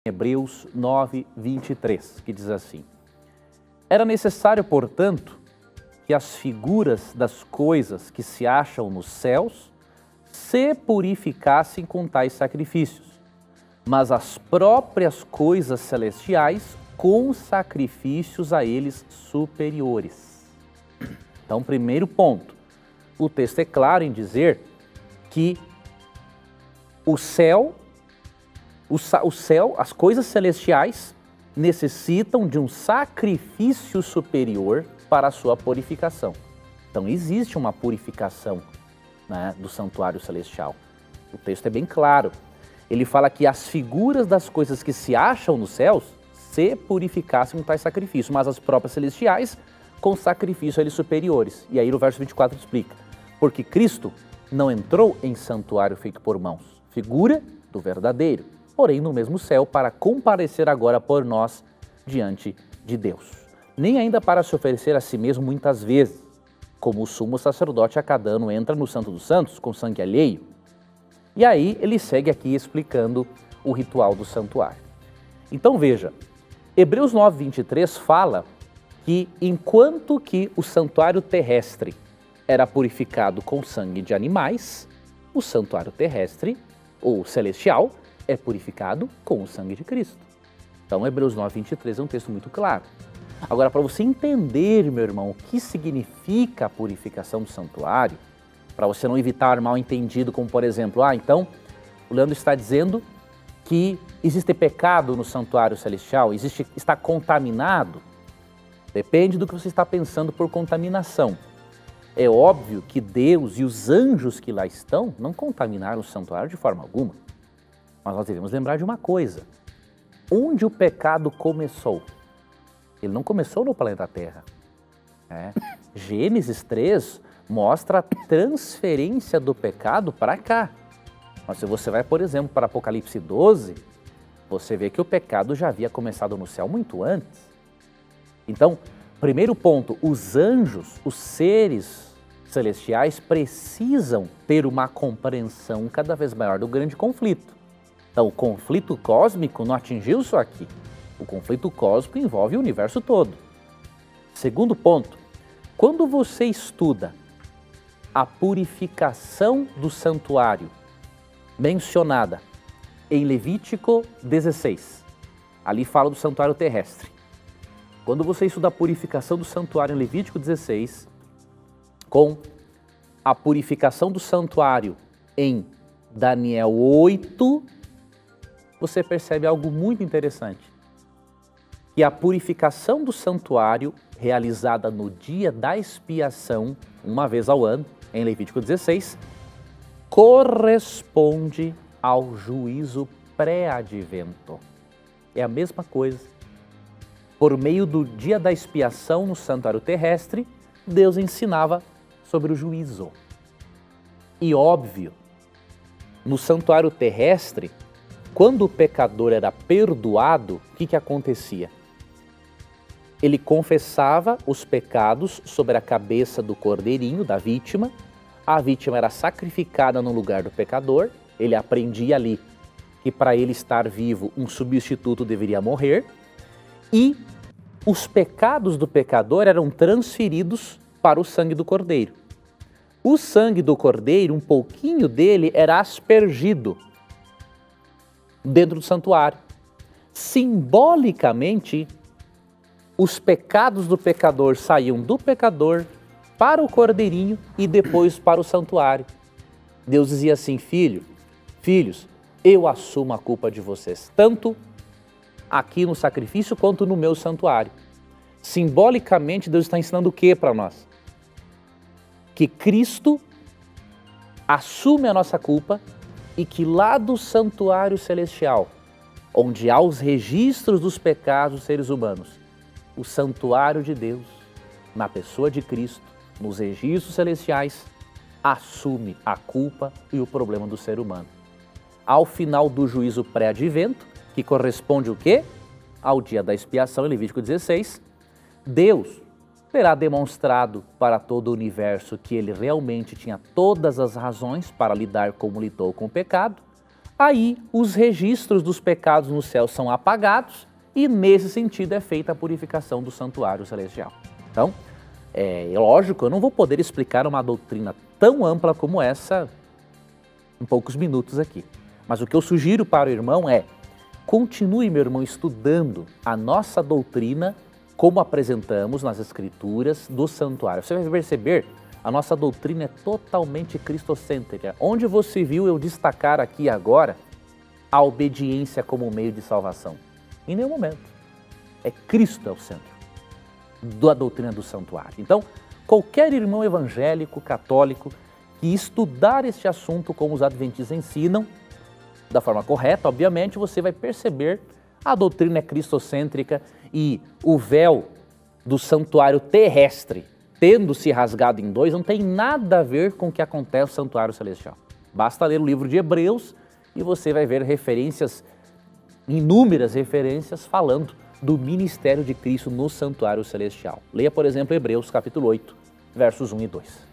Hebreus 9, 23, que diz assim: Era necessário, portanto, que as figuras das coisas que se acham nos céus se purificassem com tais sacrifícios, mas as próprias coisas celestiais com sacrifícios a eles superiores. Então, primeiro ponto, o texto é claro em dizer que o céu, as coisas celestiais necessitam de um sacrifício superior para a sua purificação. Então existe uma purificação, né, do santuário celestial. O texto é bem claro. Ele fala que as figuras das coisas que se acham nos céus se purificassem com tais sacrifícios, mas as próprias celestiais com sacrifício a eles superiores. E aí no verso 24 explica: porque Cristo não entrou em santuário feito por mãos, figura do verdadeiro, porém no mesmo céu, para comparecer agora por nós diante de Deus. Nem ainda para se oferecer a si mesmo muitas vezes, como o sumo sacerdote a cada ano entra no Santo dos Santos com sangue alheio. E aí ele segue aqui explicando o ritual do santuário. Então veja, Hebreus 9, 23 fala que enquanto que o santuário terrestre era purificado com sangue de animais, o santuário terrestre, ou celestial, é purificado com o sangue de Cristo. Então, Hebreus 9, 23 é um texto muito claro. Agora, para você entender, meu irmão, o que significa a purificação do santuário, para você não evitar mal entendido, como por exemplo, então, o Leandro está dizendo que existe pecado no santuário celestial, está contaminado. Depende do que você está pensando por contaminação. É óbvio que Deus e os anjos que lá estão não contaminaram o santuário de forma alguma. Mas nós devemos lembrar de uma coisa: onde o pecado começou? Ele não começou no planeta Terra. Gênesis 3 mostra a transferência do pecado para cá. Mas se você vai, por exemplo, para Apocalipse 12, você vê que o pecado já havia começado no céu muito antes. Então, primeiro ponto, os anjos, os seres celestiais precisam ter uma compreensão cada vez maior do grande conflito. Então, o conflito cósmico não atingiu só aqui. O conflito cósmico envolve o universo todo. Segundo ponto, quando você estuda a purificação do santuário mencionada em Levítico 16, ali fala do santuário terrestre. Quando você estuda a purificação do santuário em Levítico 16, com a purificação do santuário em Daniel 8, você percebe algo muito interessante. Que a purificação do santuário, realizada no dia da expiação, uma vez ao ano, em Levítico 16, corresponde ao juízo pré-advento. É a mesma coisa. Por meio do dia da expiação no santuário terrestre, Deus ensinava sobre o juízo. E óbvio, no santuário terrestre, quando o pecador era perdoado, o que acontecia? Ele confessava os pecados sobre a cabeça do cordeirinho, da vítima. A vítima era sacrificada no lugar do pecador. Ele aprendia ali que para ele estar vivo, um substituto deveria morrer. E os pecados do pecador eram transferidos para o sangue do cordeiro. O sangue do cordeiro, um pouquinho dele, era aspergido dentro do santuário. Simbolicamente, os pecados do pecador saíam do pecador para o cordeirinho e depois para o santuário. Deus dizia assim: filhos, eu assumo a culpa de vocês, tanto aqui no sacrifício quanto no meu santuário. Simbolicamente, Deus está ensinando o que para nós? Que Cristo assume a nossa culpa e que lá do santuário celestial, onde há os registros dos pecados dos seres humanos, o santuário de Deus, na pessoa de Cristo, nos registros celestiais, assume a culpa e o problema do ser humano. Ao final do juízo pré-advento, que corresponde o quê? Ao dia da expiação, em Levítico 16, Deus terá demonstrado para todo o universo que ele realmente tinha todas as razões para lidar como lidou com o pecado. aí os registros dos pecados no céu são apagados e nesse sentido é feita a purificação do santuário celestial. Então, é lógico, eu não vou poder explicar uma doutrina tão ampla como essa em poucos minutos aqui. Mas o que eu sugiro para o irmão é: continue, meu irmão, estudando a nossa doutrina como apresentamos nas Escrituras do santuário. Você vai perceber, a nossa doutrina é totalmente cristocêntrica. Onde você viu eu destacar aqui agora a obediência como meio de salvação? Em nenhum momento. É Cristo é o centro da doutrina do santuário. Então, qualquer irmão evangélico, católico, que estudar este assunto como os adventistas ensinam, da forma correta, obviamente, você vai perceber a doutrina é cristocêntrica e o véu do santuário terrestre, tendo se rasgado em dois, não tem nada a ver com o que acontece no santuário celestial. Basta ler o livro de Hebreus e você vai ver referências, inúmeras referências falando do ministério de Cristo no santuário celestial. Leia, por exemplo, Hebreus capítulo 8, versos 1 e 2.